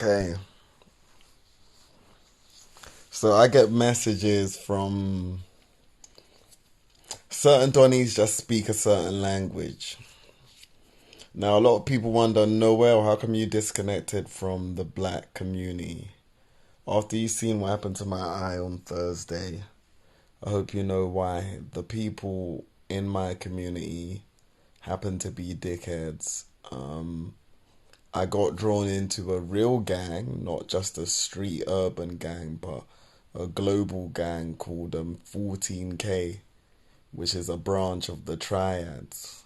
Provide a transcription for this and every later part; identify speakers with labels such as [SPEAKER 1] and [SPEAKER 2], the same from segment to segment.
[SPEAKER 1] Okay, so I get messages from certain Donnies just speak a certain language. Now, a lot of people wonder, Noel, how come you disconnected from the black community? After you seen what happened to my eye on Thursday, I hope you know why. The people in my community happen to be dickheads. I got drawn into a real gang, not just a street urban gang, but a global gang called 14K, which is a branch of the Triads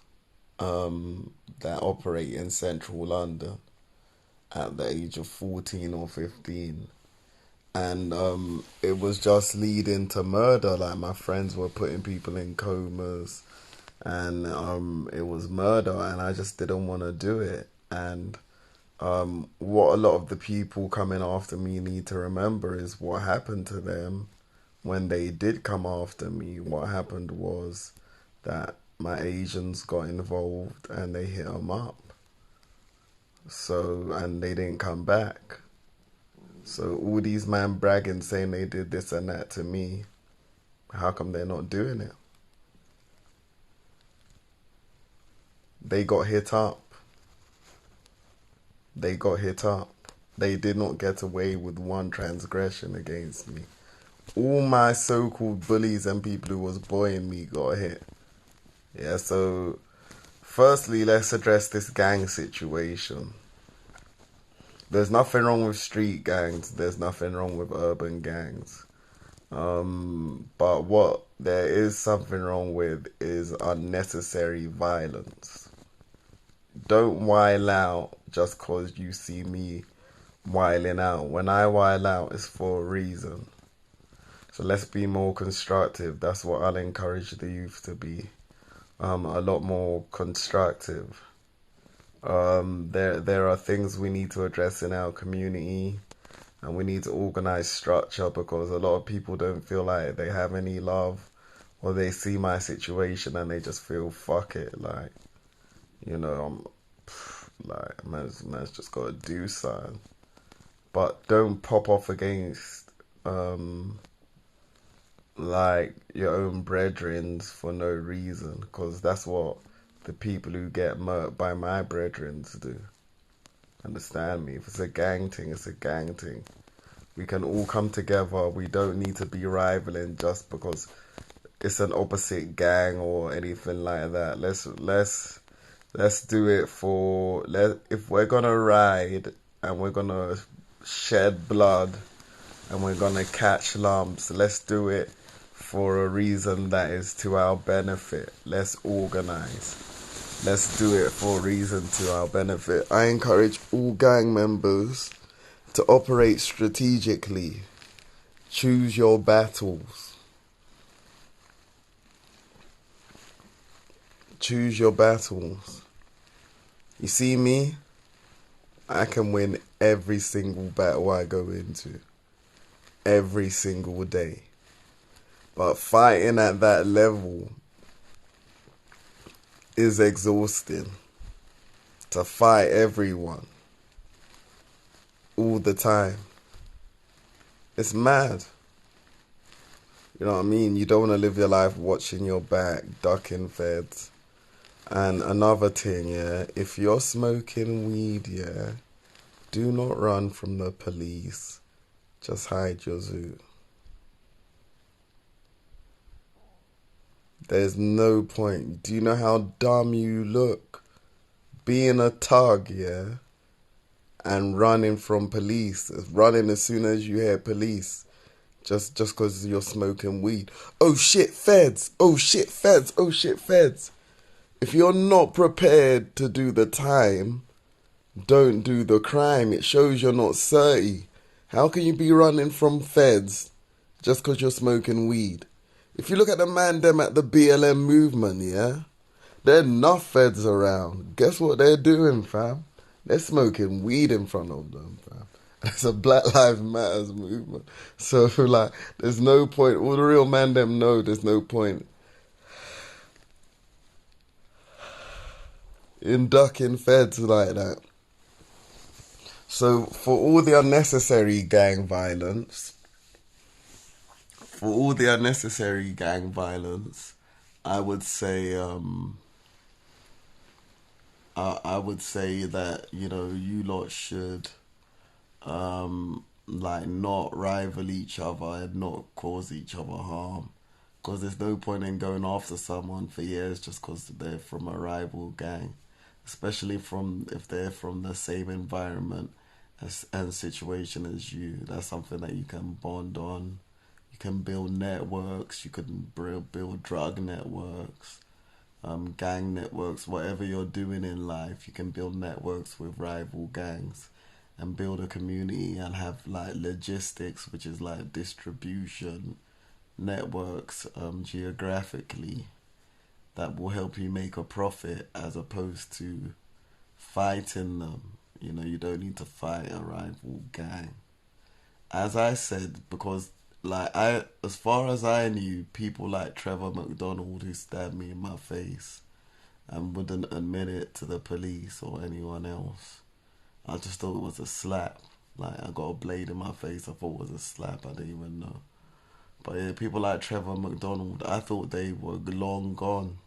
[SPEAKER 1] that operate in central London at the age of 14 or 15. And it was just leading to murder. Like, my friends were putting people in comas, and it was murder, and I just didn't want to do it. And what a lot of the people coming after me need to remember is what happened to them when they did come after me. What happened was that my Asians got involved and they hit them up. So, and they didn't come back. So all these man bragging saying they did this and that to me, how come they're not doing it? They got hit up. They got hit up. They did not get away with one transgression against me. All my so-called bullies and people who was bullying me got hit. Yeah, so firstly, let's address this gang situation. There's nothing wrong with street gangs. There's nothing wrong with urban gangs. But what there is something wrong with is unnecessary violence. Don't while out just cause you see me whiling out. When I while out, it's for a reason. So let's be more constructive. That's what I'll encourage the youth to be. A lot more constructive. There are things we need to address in our community, and we need to organize structure, because a lot of people don't feel like they have any love, or they see my situation and they just feel fuck it, like, I'm like, man's just gotta do something. But don't pop off against like your own brethrens for no reason, because that's what the people who get murked by my brethrens do. Understand me? If it's a gang thing, it's a gang thing. We can all come together. We don't need to be rivaling just because it's an opposite gang or anything like that. Let's do it for if we're gonna ride and we're gonna shed blood and we're gonna catch lumps, let's do it for a reason that is to our benefit. Let's organize. Let's do it for a reason to our benefit. I encourage all gang members to operate strategically. Choose your battles. Choose your battles. You see me? I can win every single battle I go into. Every single day. But fighting at that level is exhausting. To fight everyone all the time. It's mad. You know what I mean? You don't want to live your life watching your back, ducking feds. And another thing, yeah, if you're smoking weed, yeah, do not run from the police. Just hide your zoo. There's no point. Do you know how dumb you look? Being a thug, yeah, and running from police. Running as soon as you hear police. Just because you're smoking weed. Oh shit, feds! Oh shit, feds! Oh shit, feds! If you're not prepared to do the time, don't do the crime. It shows you're not 30. How can you be running from feds just because you're smoking weed? If you look at the man them at the BLM movement, yeah, there are enough feds around. Guess what they're doing, fam? They're smoking weed in front of them, fam. It's a Black Lives Matters movement. So, like, there's no point. All the real man them know there's no point in ducking feds like that. So for all the unnecessary gang violence, for all the unnecessary gang violence, I would say I would say that you lot should like not rival each other and not cause each other harm. Because there's no point in going after someone for years just because they're from a rival gang, especially from if they're from the same environment and situation as you. That's something that you can bond on. You can build networks. You can build drug networks, gang networks. Whatever you're doing in life, you can build networks with rival gangs and build a community and have like logistics, which is like distribution networks geographically that will help you make a profit as opposed to fighting them. You don't need to fight a rival gang. As I said, because as far as I knew, people like Trevor McDonald who stabbed me in my face and wouldn't admit it to the police or anyone else. I just thought it was a slap. Like I got a blade in my face. I thought it was a slap. I didn't even know. But yeah, people like Trevor McDonald, I thought they were long gone.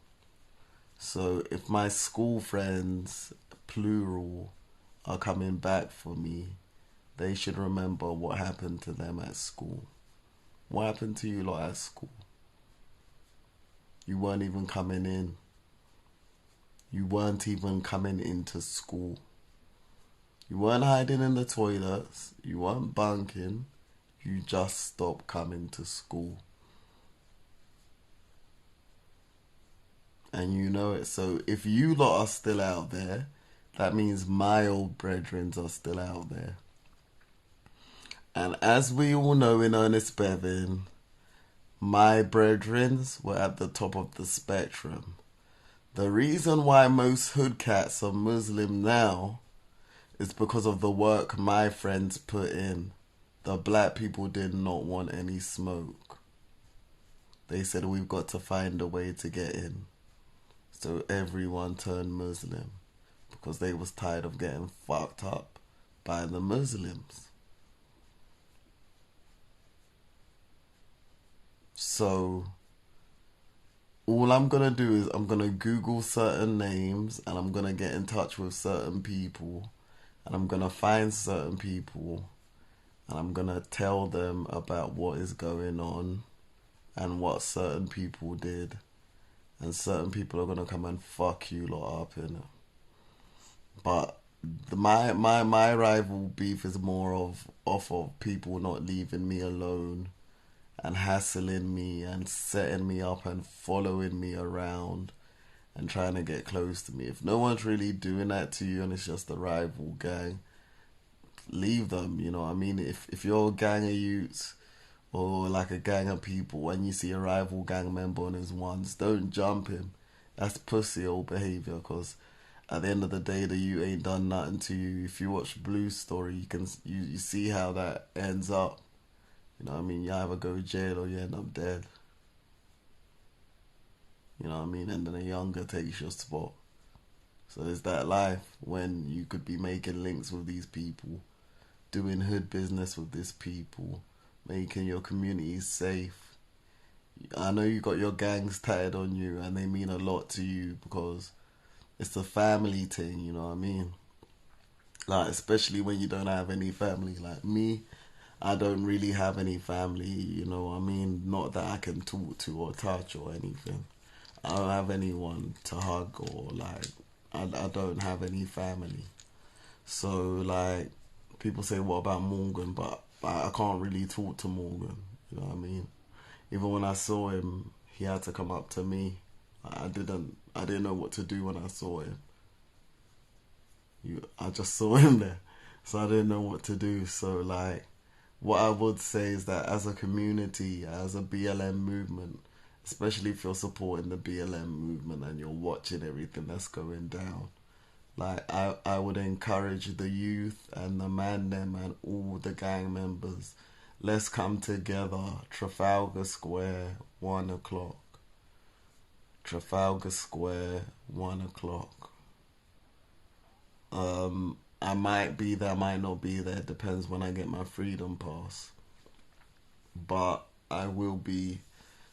[SPEAKER 1] So if my school friends, plural, are coming back for me, they should remember what happened to them at school. What happened to you lot at school? You weren't even coming in. You weren't even coming into school. You weren't hiding in the toilets. You weren't bunking. You just stopped coming to school. And you know it. So if you lot are still out there, that means my old brethren are still out there. And as we all know in Ernest Bevin, my brethren were at the top of the spectrum. The reason why most hood cats are Muslim now is because of the work my friends put in. The black people did not want any smoke. They said we've got to find a way to get in. So everyone turned Muslim because they was tired of getting fucked up by the Muslims. So all I'm gonna do is I'm gonna Google certain names and I'm gonna get in touch with certain people and I'm gonna find certain people and I'm gonna tell them about what is going on and what certain people did, and certain people are gonna come and fuck you lot up in it. But my rival beef is more of off of people not leaving me alone and hassling me and setting me up and following me around and trying to get close to me. If no one's really doing that to you and it's just a rival gang, leave them, you know what I mean? If you're a gang of youths or like a gang of people and you see a rival gang member on his ones, don't jump him. That's pussy old behaviour because at the end of the day, the you ain't done nothing to you. If you watch Blue's story, you see how that ends up. You know what I mean? You either go to jail or you end up dead. You know what I mean? And then a younger takes your spot. So there's that life when you could be making links with these people, doing hood business with these people, making your communities safe. I know you got your gangs tatted on you and they mean a lot to you because it's a family thing, you know what I mean? Like, especially when you don't have any family. Like me, I don't really have any family, you know what I mean? Not that I can talk to or touch or anything. I don't have anyone to hug or like, I don't have any family. So, like, people say, what about Morgan? But I can't really talk to Morgan, you know what I mean? Even when I saw him, he had to come up to me. I didn't know what to do when I saw him. I just saw him there, so I didn't know what to do. So like, what I would say is that as a community, as a BLM movement, especially if you're supporting the BLM movement and you're watching everything that's going down, like I would encourage the youth and the man them and all the gang members. Let's come together. Trafalgar Square, 1 o'clock. Trafalgar Square, 1 o'clock. I might be there, I might not be there. Depends when I get my freedom pass. But I will be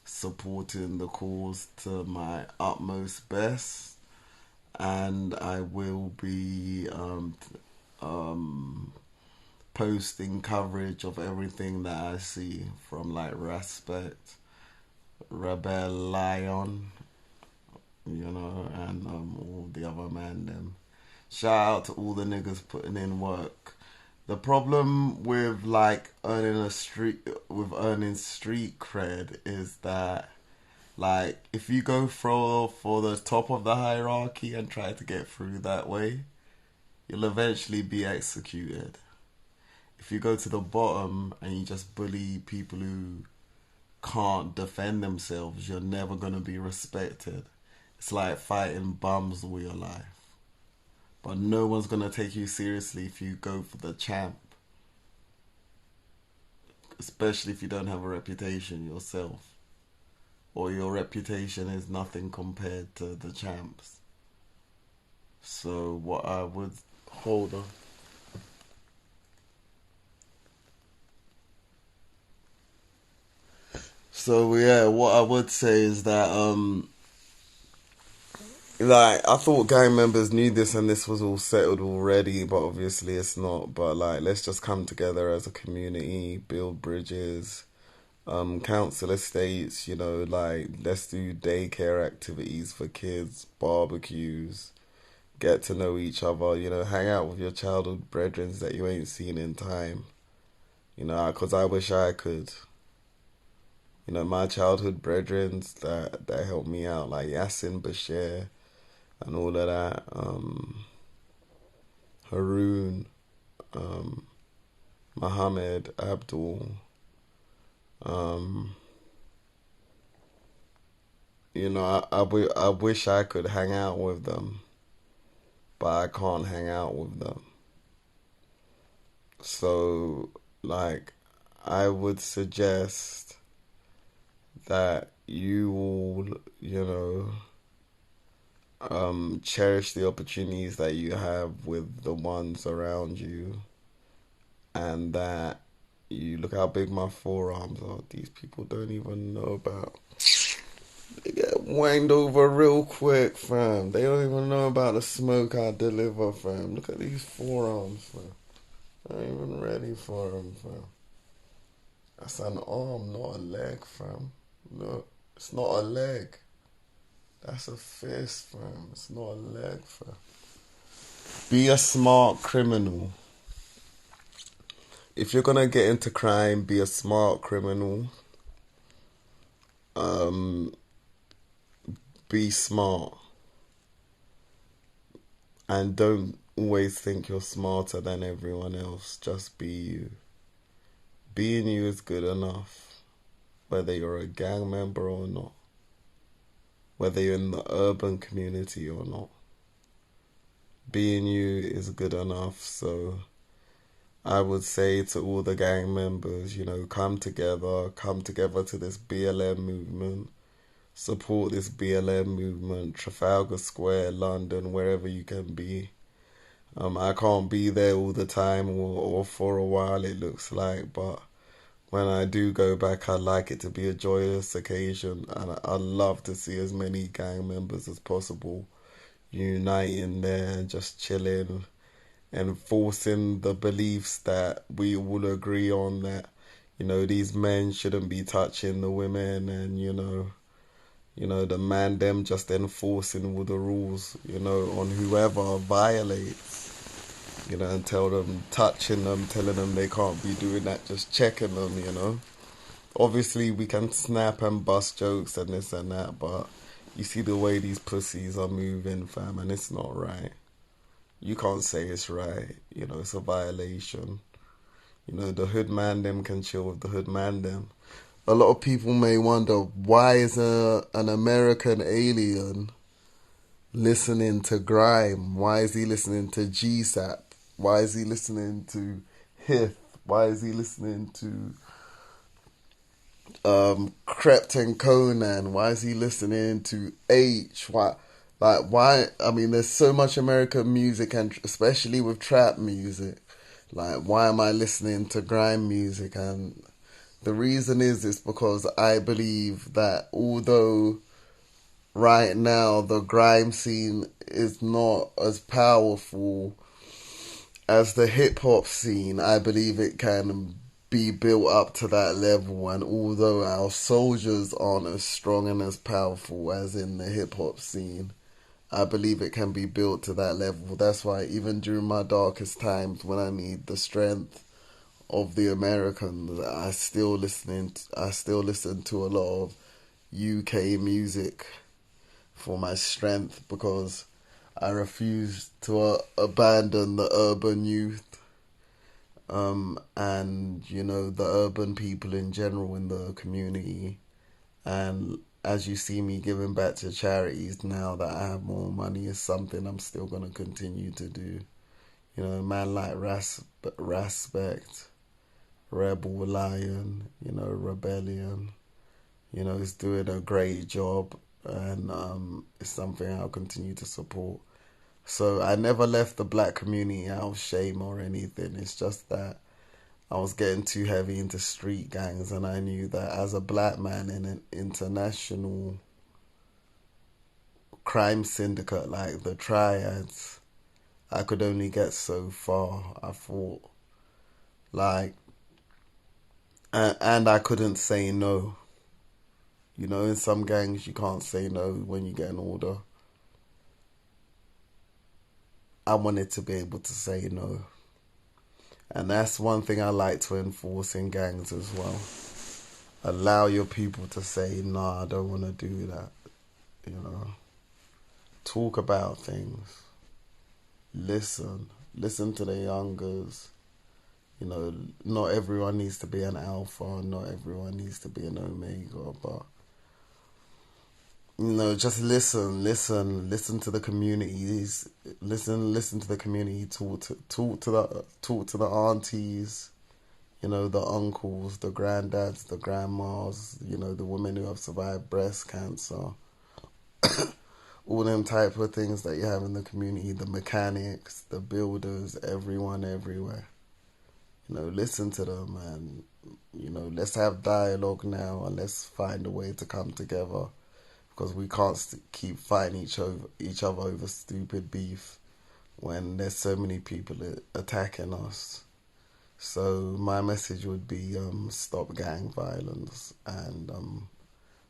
[SPEAKER 1] supporting the cause to my utmost best, and I will be posting coverage of everything that I see from like Respect, Rebel Lion, and all the other man them. Shout out to all the niggas putting in work. The problem with like earning street cred is that like if you go for the top of the hierarchy and try to get through that way, you'll eventually be executed. If you go to the bottom and you just bully people who can't defend themselves, you're never gonna be respected. It's like fighting bums all your life. But no one's gonna take you seriously if you go for the champ, especially if you don't have a reputation yourself, or your reputation is nothing compared to the champs. So what I would hold on. So yeah, what I would say is that like I thought gang members knew this and this was all settled already, but obviously it's not. But like let's just come together as a community, build bridges, council estates, like let's do daycare activities for kids, barbecues, get to know each other, hang out with your childhood brethren that you ain't seen in time. Because I wish I could. My childhood brethren that helped me out, like Yasin Bashir and all of that, Haroon, um, Muhammad, Abdul, um, I wish I could hang out with them, but I can't hang out with them. So, like, I would suggest that you all, cherish the opportunities that you have with the ones around you, and that you look how big my forearms are. These people don't even know about. They get wanged over real quick, fam. They don't even know about the smoke I deliver, fam. Look at these forearms, fam. I ain't even ready for them, fam. That's an arm, not a leg, fam. Look, it's not a leg. That's a fist, fam. It's not a leg, fam. Be a smart criminal. If you're gonna get into crime, be a smart criminal. Um, be smart. And don't always think you're smarter than everyone else. Just be you. Being you is good enough, whether you're a gang member or not, whether you're in the urban community or not. Being you is good enough, so I would say to all the gang members, come together to this BLM movement, support this BLM movement, Trafalgar Square, London, wherever you can be. I can't be there all the time or for a while, it looks like, but when I do go back, I'd like it to be a joyous occasion, and I'd love to see as many gang members as possible uniting there and just chilling, enforcing the beliefs that we all agree on, that these men shouldn't be touching the women, and the man them just enforcing all the rules on whoever violates, and tell them, touching them, telling them they can't be doing that, just checking them. Obviously we can snap and bust jokes and this and that, but you see the way these pussies are moving, fam, and it's not right. You can't say it's right. It's a violation. The hood man them can chill with the hood man them. A lot of people may wonder, why is an American alien listening to grime? Why is he listening to GSAP? Why is he listening to Hith? Why is he listening to Crept and Conan? Why is he listening to H? Why? Like, why? I mean, there's so much American music, and especially with trap music. Like, why am I listening to grime music? And the reason is because I believe that although right now the grime scene is not as powerful as the hip hop scene, I believe it can be built up to that level. And although our soldiers aren't as strong and as powerful as in the hip hop scene, I believe it can be built to that level. That's why even during my darkest times, when I need the strength of the Americans, I still listen to a lot of UK music for my strength, because I refuse to abandon the urban youth, and the urban people in general in the community. And as you see me giving back to charities now that I have more money, is something I'm still gonna continue to do. A man like Raspect, Rebel Lion, Rebellion, is doing a great job, and it's something I'll continue to support. So I never left the black community out of shame or anything. It's just that I was getting too heavy into street gangs, and I knew that as a black man in an international crime syndicate like the Triads, I could only get so far. I thought, like, and I couldn't say no. In some gangs you can't say no when you get an order. I wanted to be able to say no. And that's one thing I like to enforce in gangs as well. Allow your people to say, nah, I don't want to do that. You know, talk about things. Listen. Listen to the youngers. Not everyone needs to be an alpha. Not everyone needs to be an omega. But, just listen to the communities. Listen to the community. Talk to the aunties, the uncles, the granddads, the grandmas, the women who have survived breast cancer, all them type of things that you have in the community, the mechanics, the builders, everyone everywhere. Listen to them, and, let's have dialogue now, and let's find a way to come together, because we can't keep fighting each other over stupid beef when there's so many people attacking us. So my message would be, stop gang violence, and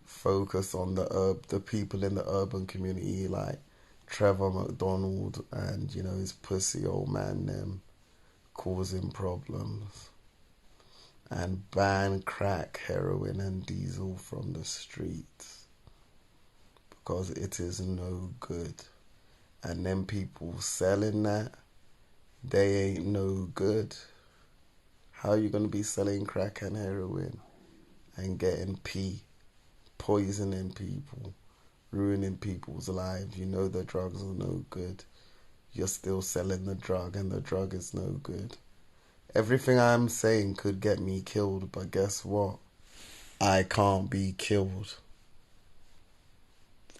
[SPEAKER 1] focus on the people in the urban community, like Trevor McDonald and his pussy old man them causing problems, and ban crack, heroin, and diesel from the streets, because it is no good. And them people selling that, they ain't no good. How are you gonna be selling crack and heroin and getting poisoning people, ruining people's lives? The drugs are no good. You're still selling the drug, and the drug is no good. Everything I'm saying could get me killed, but guess what? I can't be killed.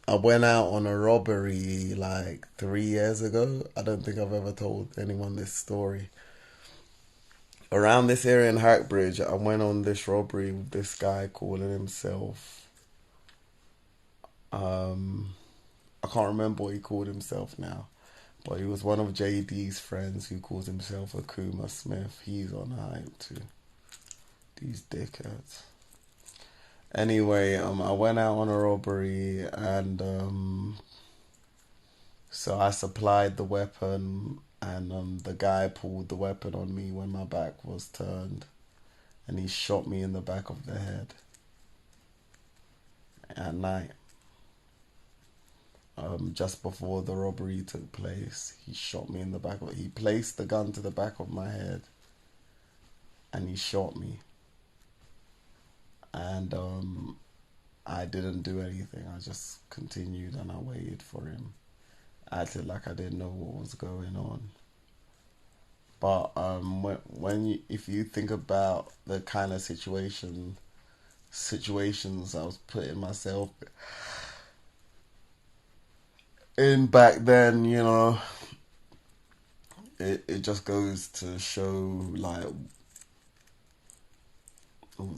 [SPEAKER 1] I went out on a robbery like 3 years ago. I don't think I've ever told anyone this story. Around this area in Hackbridge, I went on this robbery with this guy calling himself, um, I can't remember what he called himself now, but he was one of JD's friends who calls himself Akuma Smith. He's on hype too. These dickheads. Anyway, I went out on a robbery, and so I supplied the weapon, and the guy pulled the weapon on me when my back was turned, and he shot me in the back of the head at night. Just before the robbery took place, he shot me in the back. He placed the gun to the back of my head, and he shot me. And I didn't do anything. I just continued, and I waited for him. I acted like I didn't know what was going on. But if you think about the kind of situations I was putting myself, in back then, it just goes to show like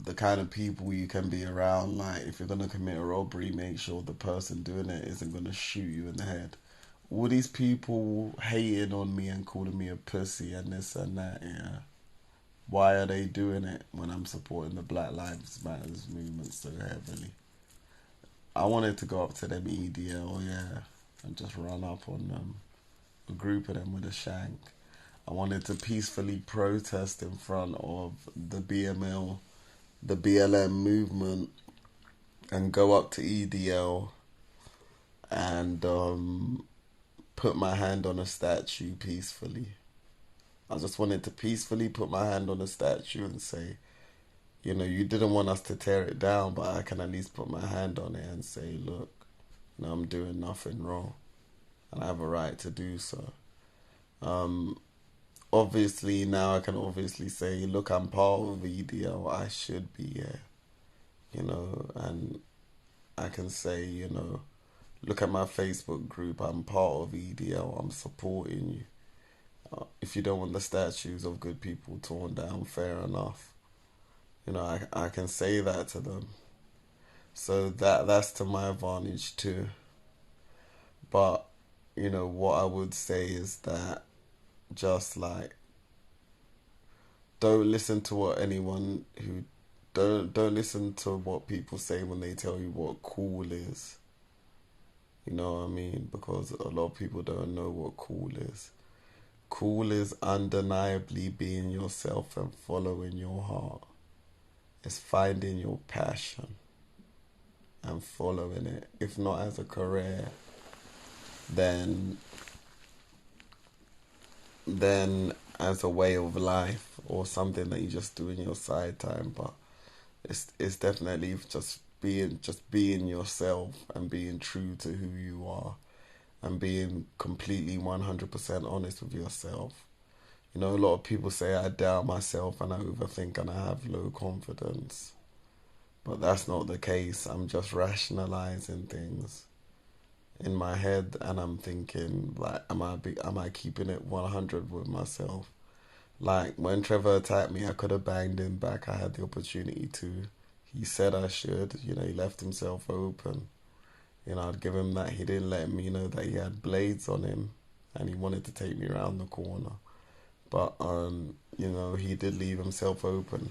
[SPEAKER 1] the kind of people you can be around. Like, if you're gonna commit a robbery, make sure the person doing it isn't gonna shoot you in the head. All these people hating on me and calling me a pussy and this and that, yeah. Why are they doing it when I'm supporting the Black Lives Matters movement so heavily? I wanted to go up to them EDL, yeah, and just run up on them, a group of them with a shank. I wanted to peacefully protest in front of the BML, the BLM movement, and go up to EDL and put my hand on a statue peacefully. I just wanted to peacefully put my hand on a statue and say, you didn't want us to tear it down, but I can at least put my hand on it and say, look, I'm doing nothing wrong, and I have a right to do so. Um, Obviously, now I can obviously say, look, I'm part of EDL, I should be here, and I can say, look at my Facebook group, I'm part of EDL, I'm supporting you. If you don't want the statues of good people torn down, fair enough. I can say that to them. So that's to my advantage too. But, what I would say is that just like, don't listen to what anyone who don't listen to what people say when they tell you what cool is. You know what I mean? Because a lot of people don't know what cool is. Cool is undeniably being yourself and following your heart. It's finding your passion and following it. If not as a career, then then as a way of life or something that you just do in your side time. But it's definitely just being yourself and being true to who you are and being completely 100% honest with yourself. A lot of people say I doubt myself and I overthink and I have low confidence. But that's not the case. I'm just rationalizing things in my head and I'm thinking like am I keeping it 100 with myself? Like when Trevor attacked me, I could have banged him back. I had the opportunity to. He said I should. He left himself open. I'd give him that. He didn't let me know that he had blades on him and he wanted to take me around the corner. But he did leave himself open.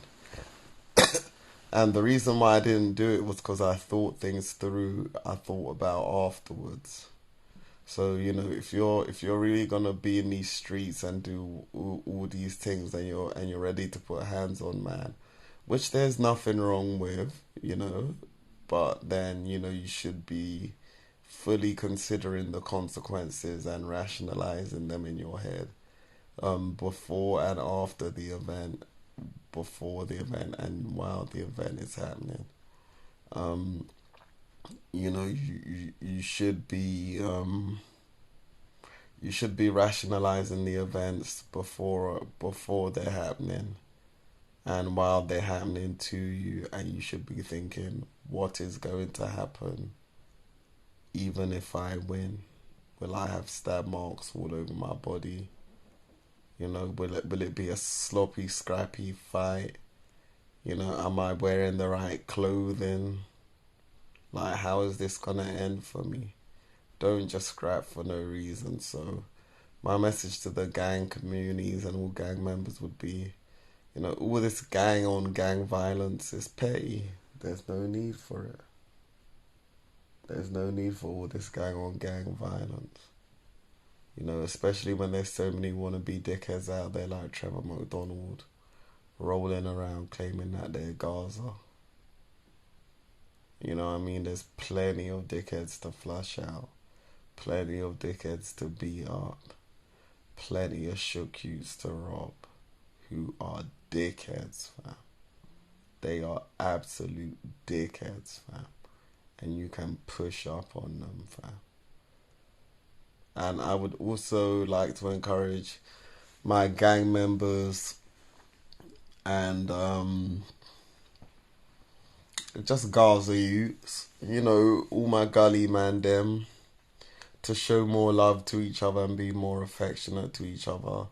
[SPEAKER 1] And the reason why I didn't do it was because I thought things through. I thought about afterwards. So if you're really gonna be in these streets and do all these things, and you're ready to put hands on man, which there's nothing wrong with, but then you should be fully considering the consequences and rationalizing them in your head, before and after the event, before the event and while the event is happening. Um, you should be rationalizing the events before they're happening and while they're happening to you, and you should be thinking what is going to happen even if I win. Will I have stab marks all over my body? Will it be a sloppy, scrappy fight? Am I wearing the right clothing? Like, how is this gonna end for me? Don't just scrap for no reason. So my message to the gang communities and all gang members would be, all this gang on gang violence is petty. There's no need for it. There's no need for all this gang on gang violence. Especially when there's so many wannabe dickheads out there like Trevor McDonald rolling around claiming that they're Gaza. What I mean? There's plenty of dickheads to flush out, plenty of dickheads to beat up, plenty of shook youths to rob who are dickheads, fam. They are absolute dickheads, fam. And you can push up on them, fam. And I would also like to encourage my gang members and just Gaza youths, all my gully man them, to show more love to each other and be more affectionate to each other.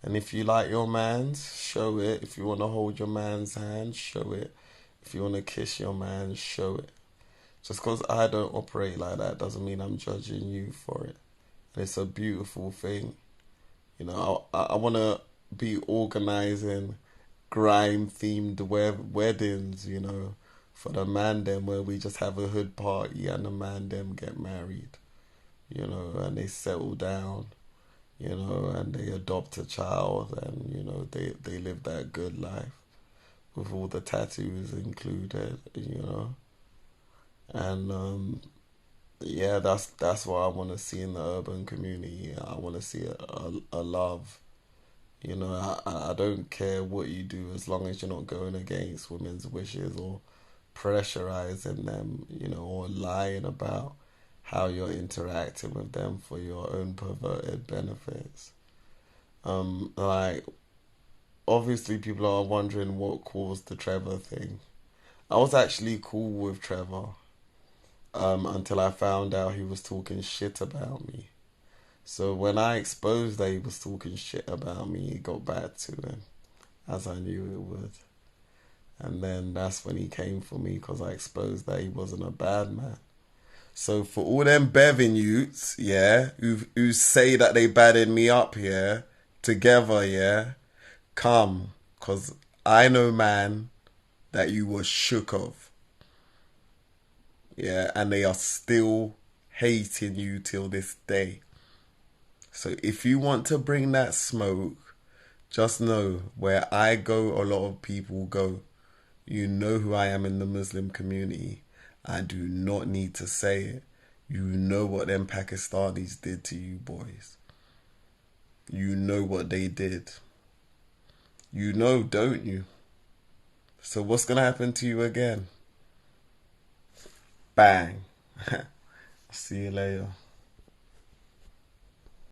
[SPEAKER 1] And if you like your man's, show it. If you want to hold your man's hand, show it. If you want to kiss your man, show it. Just because I don't operate like that doesn't mean I'm judging you for it. And it's a beautiful thing. You know, I want to be organizing grime themed weddings, you know, for the man them where we just have a hood party and the man them get married, you know, and they settle down, you know, and they adopt a child and, you know, they live that good life with all the tattoos included, you know. And yeah, that's what I want to see in the urban community. I want to see a love. You know, I don't care what you do as long as you're not going against women's wishes or pressurizing them, you know, or lying about how you're interacting with them for your own perverted benefits. Like, obviously, people are wondering what caused the Trevor thing. I was actually cool with Trevor until I found out he was talking shit about me. So when I exposed that he was talking shit about me, it got back to him, as I knew it would. And then that's when he came for me because I exposed that he wasn't a bad man. So for all them Bevin youths, yeah, who say that they batted me up, yeah, together, yeah, come, cause I know, man, that you were shook of, yeah, and they are still hating you till this day. So if you want to bring that smoke, just know where I go, a lot of people go. You know who I am in the Muslim community. I do not need to say it. You know what them Pakistanis did to you boys. You know what they did. You know, don't you? So what's going to happen to you again? Bang. See you later.